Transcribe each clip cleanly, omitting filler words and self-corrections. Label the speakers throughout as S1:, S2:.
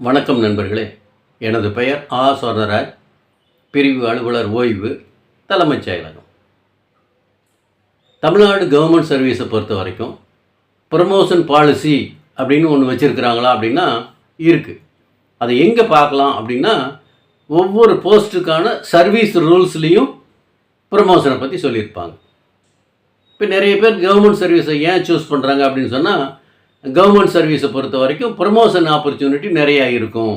S1: வணக்கம் நண்பர்களே. எனது பெயர் சொர்ணராஜ். பிரிவு அலுவலர் ஓய்வு, தலைமைச் செயலகம். தமிழ்நாடு கவர்மெண்ட் சர்வீஸை பொறுத்த வரைக்கும் ப்ரமோஷன் பாலிசி அப்படின்னு ஒன்று வச்சுருக்கிறாங்களா அப்படின்னா இருக்குது. அதை எங்கே பார்க்கலாம் அப்படின்னா ஒவ்வொரு போஸ்ட்டுக்கான சர்வீஸ் ரூல்ஸ்லேயும் ப்ரமோஷனை பற்றி சொல்லியிருப்பாங்க. இப்போ நிறைய பேர் கவர்மெண்ட் சர்வீஸை ஏன் சூஸ் பண்ணுறாங்க அப்படின்னு சொன்னால், கவர்மெண்ட் சர்வீஸை பொறுத்த வரைக்கும் ப்ரமோஷன் ஆப்பர்ச்சுனிட்டி நிறையா இருக்கும்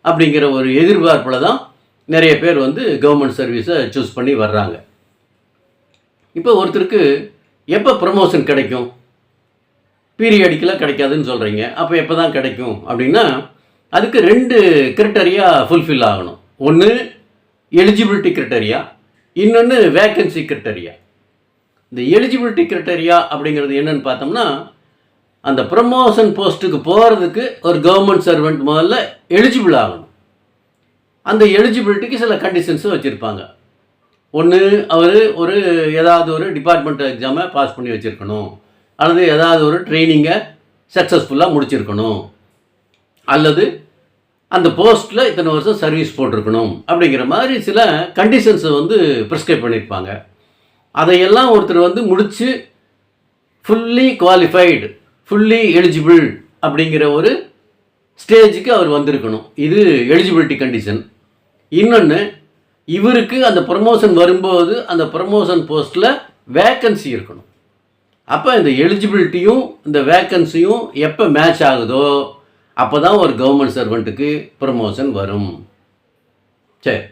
S1: அப்படிங்கிற ஒரு எதிர்பார்ப்பில் தான் நிறைய பேர் கவர்மெண்ட் சர்வீஸை சூஸ் பண்ணி வர்றாங்க. இப்போ ஒருத்தருக்கு எப்போ ப்ரமோஷன் கிடைக்கும்? பீரியடிக்கெலாம் கிடைக்காதுன்னு சொல்கிறீங்க. அப்போ எப்போ தான் கிடைக்கும் அப்படின்னா, அதுக்கு 2 கிரிட்டரியா ஃபுல்ஃபில் ஆகணும். ஒன்று எலிஜிபிலிட்டி கிரிட்டரியா, இன்னொன்று வேக்கன்சி கிரிட்டரியா. இந்த எலிஜிபிலிட்டி கிரிட்டரியா அப்படிங்கிறது என்னென்னு பார்த்தோம்னா, அந்த ப்ரமோஷன் போஸ்ட்டுக்கு போகிறதுக்கு ஒரு கவர்மெண்ட் சர்வெண்ட் முதல்ல எலிஜிபிள் ஆகணும். அந்த எலிஜிபிலிட்டிக்கு சில கண்டிஷன்ஸும் வச்சுருப்பாங்க. ஒன்று, அவர் ஏதாவது ஒரு டிபார்ட்மெண்ட் எக்ஸாமை பாஸ் பண்ணி வச்சுருக்கணும், அல்லது ஏதாவது ஒரு ட்ரைனிங்கை சக்ஸஸ்ஃபுல்லாக முடிச்சிருக்கணும், அல்லது அந்த போஸ்ட்டில் இத்தனை வருஷம் சர்வீஸ் போட்டிருக்கணும் அப்படிங்கிற மாதிரி சில கண்டிஷன்ஸை ப்ரிஸ்கிரைப் பண்ணியிருப்பாங்க. அதையெல்லாம் ஒருத்தர் முடித்து ஃபுல்லி குவாலிஃபைடு, ஃபுல்லி எலிஜிபிள் அப்படிங்கிற ஒரு ஸ்டேஜுக்கு அவர் வந்திருக்கணும். இது எலிஜிபிலிட்டி கண்டிஷன். இன்னொன்று, இவருக்கு அந்த ப்ரமோஷன் வரும்போது அந்த ப்ரமோஷன் போஸ்ட்டில் வேக்கன்சி இருக்கணும். அப்போ இந்த எலிஜிபிலிட்டியும் இந்த வேக்கன்சியும் எப்போ மேட்ச் ஆகுதோ அப்போ தான் ஒரு கவர்மெண்ட் சர்வெண்ட்டுக்கு ப்ரமோஷன் வரும். சரி,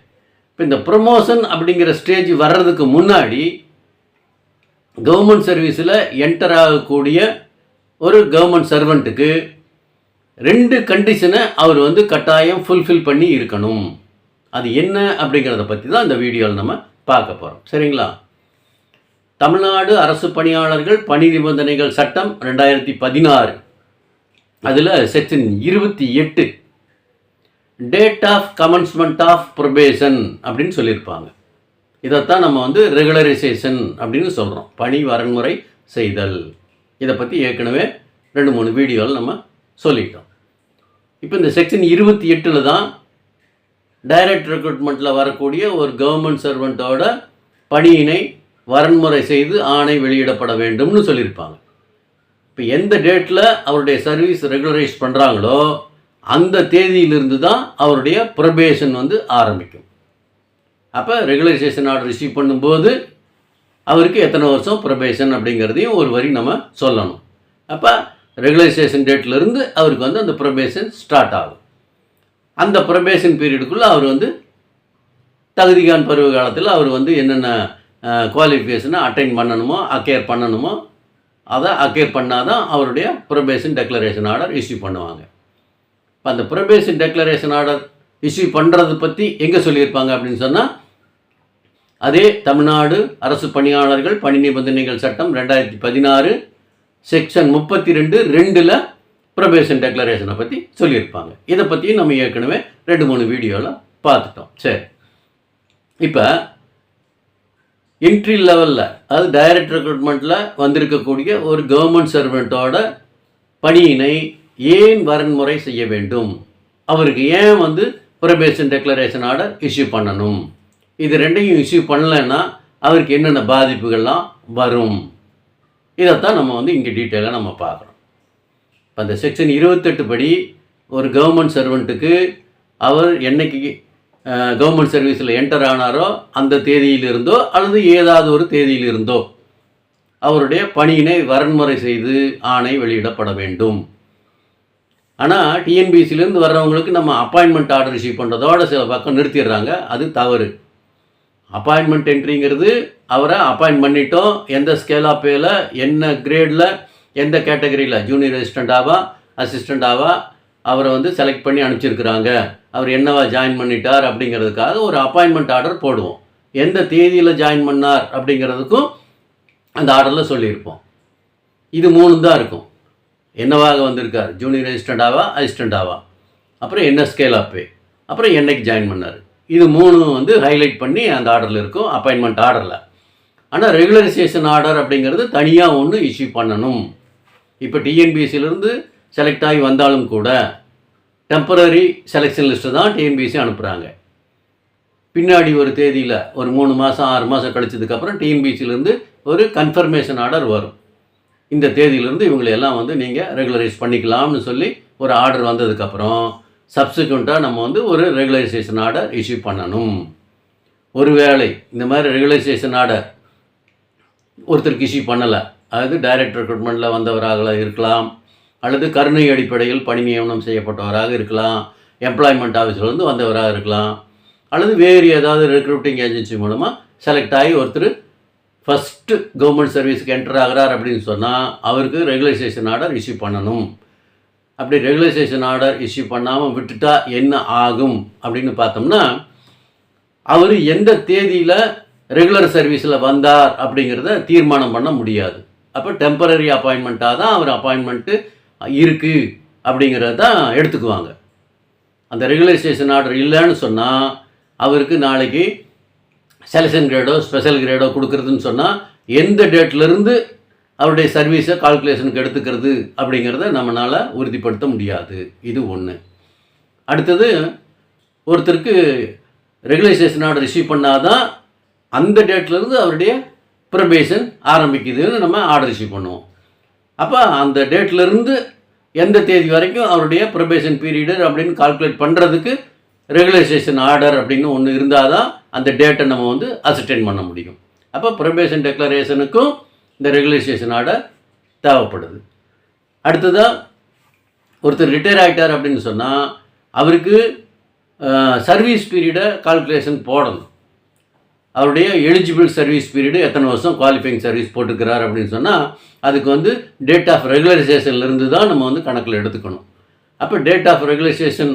S1: இப்போ இந்த ப்ரமோஷன் அப்படிங்கிற ஸ்டேஜ் வர்றதுக்கு முன்னாடி கவர்மெண்ட் சர்வீஸில் என்டர் ஆகக்கூடிய ஒரு கவர்மெண்ட் சர்வெண்ட்டுக்கு 2 கண்டிஷனை அவர் கட்டாயம் ஃபுல்ஃபில் பண்ணி இருக்கணும். அது என்ன அப்படிங்கிறத பற்றி தான் இந்த வீடியோவில் நம்ம பார்க்க போகிறோம். சரிங்களா? தமிழ்நாடு அரசு பணியாளர்கள் பணி நிபந்தனைகள் சட்டம் 2016, அதில் section 28 date of commencement of probation அப்படின்னு சொல்லியிருப்பாங்க. இதைத்தான் நம்ம ரெகுலரைசேஷன் அப்படின்னு சொல்கிறோம், பணி வரன்முறை செய்தல். இதை பற்றி ஏற்கனவே 2-3 வீடியோவில் நம்ம சொல்லிட்டோம். இப்போ இந்த செக்ஷன் 28 தான் டைரக்ட் ரெக்ரூட்மெண்ட்டில் வரக்கூடிய ஒரு கவர்மெண்ட் சர்வெண்ட்டோட பணியினை வரன்முறை செய்து ஆணை வெளியிடப்பட வேண்டும்னு சொல்லியிருப்பாங்க. இப்போ எந்த டேட்டில் அவருடைய சர்வீஸ் ரெகுலரைஸ் பண்ணுறாங்களோ அந்த தேதியிலிருந்து தான் அவருடைய ப்ரொபேஷன் ஆரம்பிக்கும். அப்போ ரெகுலரைசேஷன் ஆர்டர் ரிசீவ் பண்ணும்போது அவருக்கு எத்தனை வருஷம் ப்ரொபேஷன் அப்படிங்கிறதையும் ஒரு வரி நம்ம சொல்லணும். அப்போ ரெகுலரைசேஷன் டேட்லேருந்து அவருக்கு அந்த ப்ரொபேஷன் ஸ்டார்ட் ஆகும். அந்த ப்ரொபேஷன் பீரியடுக்குள்ளே அவர் தகுதிகான் பருவ காலத்தில் அவர் என்னென்ன குவாலிஃபிகேஷனை அட்டைன் பண்ணணுமோ, அக்கேர் பண்ணணுமோ, அதை அக்கேர் பண்ணால் தான் அவருடைய ப்ரொபேஷன் டெக்ளரேஷன் ஆர்டர் இஷ்யூ பண்ணுவாங்க. இப்போ அந்த ப்ரொபேஷன் டெக்ளரேஷன் ஆர்டர் இஷ்யூ பண்ணுறது பற்றி எங்கே சொல்லியிருப்பாங்க அப்படின்னு சொன்னால், அதே தமிழ்நாடு அரசு பணியாளர்கள் பணி நிபந்தனைகள் சட்டம் 2016 செக்ஷன் 32(2) ப்ரொபேஷன் டெக்ளரேஷனை பற்றி சொல்லியிருப்பாங்க. இதை பற்றியும் நம்ம ஏற்கனவே 2-3 வீடியோவில் பார்த்துட்டோம். சரி, இப்போ என்ட்ரி லெவலில், அதாவது டைரக்ட் ரெக்ரூட்மெண்ட்டில் வந்திருக்கக்கூடிய ஒரு கவர்மெண்ட் சர்வெண்ட்டோட பணியினை ஏன் வரன்முறை செய்ய வேண்டும், அவருக்கு ஏன் ப்ரொபேஷன் டெக்ளரேஷன் ஆர்டர் இஷ்யூ பண்ணணும், இது 2ஐயும் இஷ்யூ பண்ணலைன்னா அவருக்கு என்னென்ன பாதிப்புகள்லாம் வரும், இதைத்தான் நம்ம இங்கே டீட்டெயிலாக நம்ம பார்க்குறோம். இப்போ அந்த செக்ஷன் 28 படி ஒரு கவர்மெண்ட் சர்வெண்ட்டுக்கு அவர் என்னைக்கு கவர்மெண்ட் சர்வீஸில் என்டர் ஆனாரோ அந்த தேதியிலிருந்தோ அல்லது ஏதாவது ஒரு தேதியிலிருந்தோ அவருடைய பணியினை வரன்முறை செய்து ஆணை வெளியிடப்பட வேண்டும். ஆனால் டிஎன்பிசிலேருந்து வர்றவங்களுக்கு நம்ம அப்பாயின்மெண்ட் ஆர்டர் ரிசீவ் பண்ணுறதோட சில பக்கம் நிறுத்திடுறாங்க. அது தவறு. அப்பாயின்மெண்ட் என்ட்ரிங்கிறது அவரை அப்பாயின்ட் பண்ணிட்டோம், எந்த ஸ்கேல் ஆஃப் பேயில், என்ன கிரேடில், எந்த கேட்டகரியில், ஜூனியர் அசிஸ்டண்ட்டாவா அசிஸ்டண்ட்டாவா அவரை செலக்ட் பண்ணி அனுப்பிச்சிருக்கிறாங்க, அவர் என்னவா ஜாயின் பண்ணிட்டார் அப்படிங்கிறதுக்காக ஒரு அப்பாயின்மெண்ட் ஆர்டர் போடுவோம். எந்த தேதியில் ஜாயின் பண்ணார் அப்படிங்கிறதுக்கும் அந்த ஆர்டரில் சொல்லியிருப்போம். இது 3 தான் இருக்கும். என்னவாக வந்திருக்கார், ஜூனியர் அசிஸ்டண்ட்டாவா, அப்புறம் என்ன ஸ்கேல் ஆஃப் பே, அப்புறம் என்னைக்கு ஜாயின் பண்ணார். இது 3 ஹைலைட் பண்ணி அந்த ஆர்டரில் இருக்கும், அப்பாயின்மெண்ட் ஆர்டரில். ஆனால் ரெகுலரைசேஷன் ஆர்டர் அப்படிங்கிறது தனியாக ஒன்று இஷ்யூ பண்ணணும். இப்போ டிஎன்பிஎஸ்சிலேருந்து செலக்ட் ஆகி வந்தாலும் கூட டெம்பரரி செலெக்ஷன் லிஸ்ட்டு தான் டிஎன்பிஎஸ்சி அனுப்புகிறாங்க. பின்னாடி ஒரு தேதியில் ஒரு 3 மாதம் 6 மாதம் கழிச்சதுக்கப்புறம் டிஎன்பிஎஸ்சிலேருந்து ஒரு கன்ஃபர்மேஷன் ஆர்டர் வரும். இந்த தேதியிலேருந்து இவங்களையெல்லாம் வந்து நீங்கள் ரெகுலரைஸ் பண்ணிக்கலாம்னு சொல்லி ஒரு ஆர்டர் வந்ததுக்கப்புறம் சப்சிக்வெண்ட்டாக நம்ம வந்து ஒரு ரெகுலரைசேஷன் ஆர்டர் இஷ்யூ பண்ணணும். ஒருவேளை இந்த மாதிரி ரெகுலரைசேஷன் ஆர்டர் ஒருத்தருக்கு இஷ்யூ பண்ணலை, அதாவது டைரக்ட் ரெக்ரூட்மெண்ட்டில் வந்தவராக இருக்கலாம், அல்லது கருணை அடிப்படையில் பணி நியமனம் செய்யப்பட்டவராக இருக்கலாம், எம்ப்ளாய்மெண்ட் ஆஃபீஸிலேருந்து வந்தவராக இருக்கலாம், அல்லது வேறு ஏதாவது ரெக்ரூட்டிங் ஏஜென்சி மூலமாக செலக்ட் ஆகி ஒருத்தர் ஃபஸ்ட்டு கவர்மெண்ட் சர்வீஸுக்கு என்டர் ஆகிறார் அப்படின்னு சொன்னால் அவருக்கு ரெகுலரைசேஷன் ஆர்டர் இஷ்யூ பண்ணணும். அப்படி ரெகுலரைசேஷன் ஆர்டர் இஷ்யூ பண்ணாமல் விட்டுட்டா என்ன ஆகும் அப்படின்னு பார்த்தோம்னா, அவர் எந்த தேதியில் ரெகுலர் சர்வீஸில் வந்தார் அப்படிங்கிறத தீர்மானம் பண்ண முடியாது. அப்போ டெம்பரரி அப்பாயின்மெண்ட்டாக தான் அவர் அப்பாயின்மெண்ட்டு இருக்குது அப்படிங்கிறத தான் எடுத்துக்குவாங்க. அந்த ரெகுலரைசேஷன் ஆர்டர் இல்லைன்னு சொன்னால் அவருக்கு நாளைக்கு செலெக்ஷன் கிரேடோ ஸ்பெஷல் கிரேடோ கொடுக்குறதுன்னு சொன்னால் எந்த டேட்லேருந்து அவருடைய சர்வீஸை கால்குலேஷனுக்கு எடுத்துக்கிறது அப்படிங்கிறத நம்மளால் உறுதிப்படுத்த முடியாது. இது ஒன்று. அடுத்தது, ஒருத்தருக்கு ரெகுலரைசேஷன் ஆர்டர் இஷ்யூ பண்ணால் தான் அந்த டேட்லேருந்து அவருடைய ப்ரொபேஷன் ஆரம்பிக்குதுன்னு நம்ம ஆர்டர் இஷ்யூ பண்ணுவோம். அப்போ அந்த டேட்லேருந்து எந்த தேதி வரைக்கும் அவருடைய ப்ரொபேஷன் பீரியடு அப்படின்னு கால்குலேட் பண்ணுறதுக்கு ரெகுலரைசேஷன் ஆர்டர் அப்படின்னு ஒன்று இருந்தால் தான் அந்த டேட்டை நம்ம வந்து அசர்டைன் பண்ண முடியும். அப்போ ப்ரொபேஷன் டெக்ளரேஷனுக்கும் இந்த ரெகுலரைசேஷன் ஆர்டர் தேவைப்படுது. அடுத்ததாக, ஒருத்தர் ரிட்டையர் ஆகிட்டார் அப்படின்னு சொன்னால் அவருக்கு சர்வீஸ் பீரியடை கால்குலேஷன் போடணும். அவருடைய எலிஜிபிள் சர்வீஸ் பீரியடு எத்தனை வருஷம் குவாலிஃபைங் சர்வீஸ் போட்டுக்கிறார் அப்படின்னு சொன்னால் அதுக்கு வந்து டேட் ஆஃப் ரெகுலரைசேஷன்லேருந்து தான் நம்ம வந்து கணக்கில் எடுத்துக்கணும். அப்போ டேட் ஆஃப் ரெகுலரைசேஷன்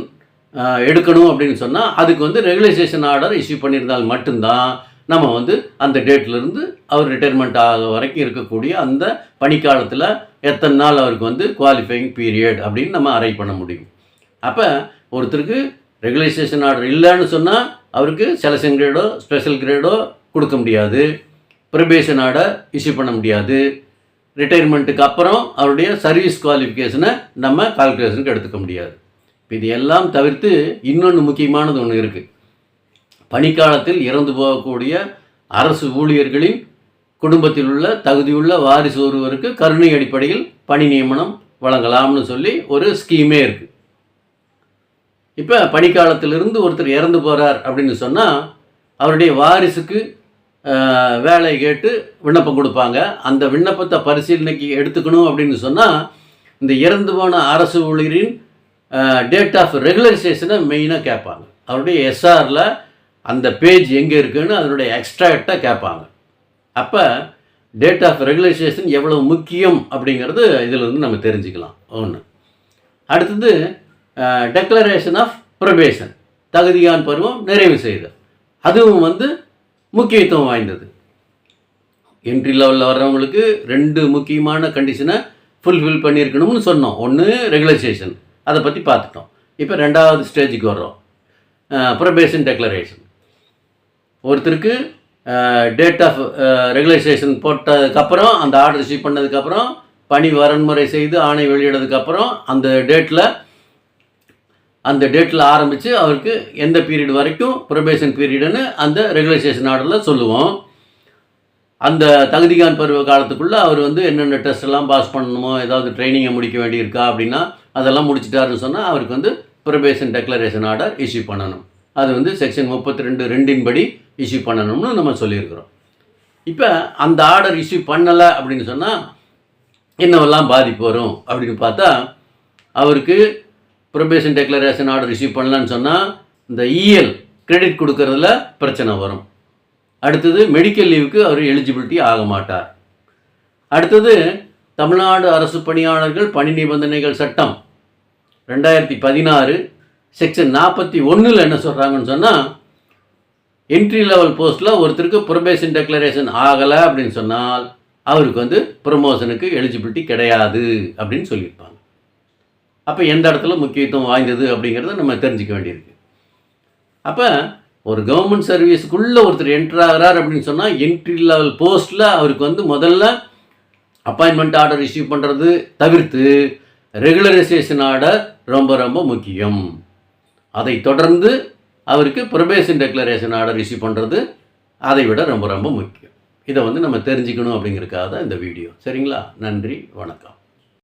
S1: எடுக்கணும் அப்படின்னு சொன்னால் அதுக்கு வந்து ரெகுலரைசேஷன் ஆர்டர் இஷ்யூ பண்ணியிருந்தால் மட்டும்தான் நம்ம வந்து அந்த டேட்லேருந்து அவர் ரிட்டையர்மெண்ட் ஆக வரைக்கும் இருக்கக்கூடிய அந்த பணிக்காலத்தில் எத்தனை நாள் அவருக்கு வந்து குவாலிஃபைங் பீரியட் அப்படின்னு நம்ம அரைவ் பண்ண முடியும். அப்போ ஒருத்தருக்கு ரெகுலரைசேஷன் ஆர்டர் இல்லைன்னு சொன்னால் அவருக்கு செலெக்ஷன் கிரேடோ ஸ்பெஷல் கிரேடோ கொடுக்க முடியாது, ப்ரொபேஷன் ஆர்டர் இஷ்யூ பண்ண முடியாது, ரிட்டையர்மெண்ட்டுக்கு அப்புறம் அவருடைய சர்வீஸ் குவாலிஃபிகேஷனை நம்ம கால்குலேஷனுக்கு எடுத்துக்க முடியாது. இது எல்லாம் தவிர்த்து இன்னொன்று முக்கியமானது ஒன்று இருக்குது. பணிக்காலத்தில் இறந்து போகக்கூடிய அரசு ஊழியர்களின் குடும்பத்தில் உள்ள தகுதியுள்ள வாரிசு ஒருவருக்கு கருணை அடிப்படையில் பணி நியமனம் வழங்கலாம்னு சொல்லி ஒரு ஸ்கீமே இருக்குது. இப்போ பணிக்காலத்திலிருந்து ஒருத்தர் இறந்து போகிறார் அப்படின்னு சொன்னால் அவருடைய வாரிசுக்கு வேலை கேட்டு விண்ணப்பம் கொடுப்பாங்க. அந்த விண்ணப்பத்தை பரிசீலனைக்கு எடுத்துக்கணும் அப்படின்னு சொன்னால் இந்த இறந்து போன அரசு ஊழியரின் டேட் ஆஃப் ரெகுலரைசேஷனை மெயினாக கேட்பாங்க. அவருடைய எஸ்ஆரில் அந்த பேஜ் எங்கே இருக்குதுன்னு அதனுடைய எக்ஸ்ட்ராக்டை கேட்பாங்க. அப்போ டேட் ஆஃப் ரெகுலரைசேஷன் எவ்வளோ முக்கியம் அப்படிங்கிறது இதில் இருந்து நம்ம தெரிஞ்சுக்கலாம். ஒன்று. அடுத்தது, டெக்ளரேஷன் ஆஃப் ப்ரொபேஷன், தகுதியான் பருவம் நிறைவு செய்தல், அதுவும் வந்து முக்கியத்துவம் வாய்ந்தது. என்ட்ரி லெவலில் வர்றவங்களுக்கு 2 முக்கியமான கண்டிஷனை ஃபுல்ஃபில் பண்ணியிருக்கணும்னு சொன்னோம். ஒன்று ரெகுலரைசேஷன், அதை பற்றி பார்த்துட்டோம். இப்போ 2வது ஸ்டேஜுக்கு வர்றோம், ப்ரொபேஷன் டெக்ளரேஷன். ஒருத்தருக்கு டேட் ஆஃப் ரெகுலரைசேஷன் போட்டதுக்கப்புறம் அந்த ஆர்டர் இஷ்யூ பண்ணதுக்கப்புறம் பணி வரன்முறை செய்து ஆணை வெளியிடதுக்கப்புறம் அந்த டேட்டில் ஆரம்பித்து அவருக்கு எந்த பீரியட் வரைக்கும் ப்ரொபேஷன் பீரியடுன்னு அந்த ரெகுலரைசேஷன் ஆர்டரில் சொல்லுவோம். அந்த தகுதிகான் பருவ காலத்துக்குள்ளே அவர் வந்து என்னென்ன டெஸ்ட் எல்லாம் பாஸ் பண்ணணுமோ, ஏதாவது ட்ரைனிங்கை முடிக்க வேண்டியிருக்கா அப்படின்னா அதெல்லாம் முடிச்சிட்டாருன்னு சொன்னால் அவருக்கு வந்து ப்ரொபேஷன் டெக்ளரேஷன் ஆர்டர் இஷ்யூ பண்ணணும். அது வந்து செக்ஷன் 32(2) படி இஷ்யூ பண்ணணும்னு நம்ம சொல்லியிருக்கிறோம். இப்போ அந்த ஆர்டர் இஷ்யூ பண்ணலை அப்படின்னு சொன்னால் என்னவெல்லாம் பாதிப்பு வரும் அப்படின்னு பார்த்தா, அவருக்கு ப்ரொபேஷன் டெக்ளரேஷன் ஆர்டர் இஷ்யூ பண்ணலன்னு சொன்னால் இந்த இஎல் கிரெடிட் கொடுக்கறதுல பிரச்சனை வரும். அடுத்தது, மெடிக்கல் லீவுக்கு அவர் எலிஜிபிலிட்டி ஆக மாட்டார். அடுத்தது, தமிழ்நாடு அரசு பணியாளர்கள் பணி நிபந்தனைகள் சட்டம் 2016 செக்ஷன் 41 என்ன சொல்கிறாங்கன்னு சொன்னால், என்ட்ரி லெவல் போஸ்ட்டில் ஒருத்தருக்கு ப்ரொபேஷன் டெக்ளரேஷன் ஆகலை அப்படின்னு சொன்னால் அவருக்கு வந்து ப்ரமோஷனுக்கு எலிஜிபிலிட்டி கிடையாது அப்படின்னு சொல்லியிருப்பாங்க. அப்போ எந்த இடத்துல முக்கியத்துவம் வாய்ந்தது அப்படிங்கிறத நம்ம தெரிஞ்சிக்க வேண்டியிருக்கு. அப்போ ஒரு கவர்மெண்ட் சர்வீஸுக்குள்ளே ஒருத்தர் என்ட்ரு ஆகிறார் அப்படின்னு சொன்னால் என்ட்ரி லெவல் போஸ்ட்டில் அவருக்கு வந்து முதல்ல அப்பாயின்மெண்ட் ஆர்டர் இஷ்யூ பண்ணுறது தவிர்த்து ரெகுலரைசேஷன் ஆர்டர் ரொம்ப ரொம்ப முக்கியம். அதை தொடர்ந்து அவருக்கு ப்ரொபேஷன் டெக்ளரேஷன் ஆர்டர் இஷ்யூ பண்ணுறது அதை விட ரொம்ப ரொம்ப முக்கியம். இதை நம்ம தெரிஞ்சுக்கணும் அப்படிங்கிறதுக்காக தான் இந்த வீடியோ. சரிங்களா? நன்றி, வணக்கம்.